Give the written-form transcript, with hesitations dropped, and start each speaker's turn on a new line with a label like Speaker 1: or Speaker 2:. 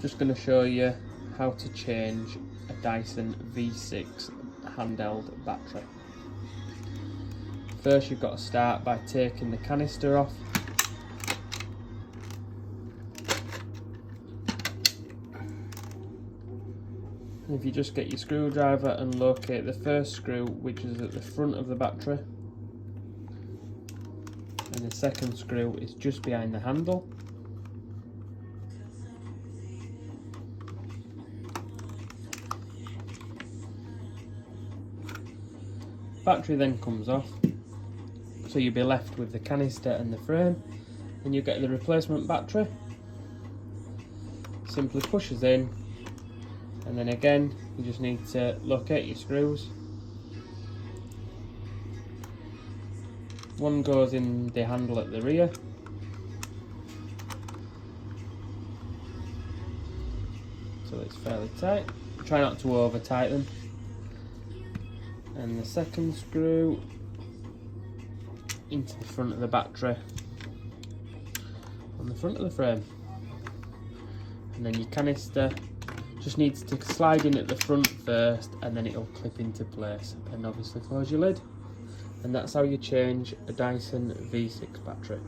Speaker 1: Just going to show you how to change a Dyson V6 handheld battery. First you've got to start by taking the canister off. If you just get your screwdriver and locate the first screw, which is at the front of the battery, and the second screw is just behind the handle. Battery then comes off, so you'll be left with the canister and the frame, and you get the replacement battery. Simply pushes in, and then again you just need to locate your screws. One goes in the handle at the rear, so it's fairly tight. Try not to over tighten. And the second screw into the front of the battery on the front of the frame, and then your canister just needs to slide in at the front first, and then it'll clip into place, and obviously close your lid. And that's how you change a Dyson V6 battery.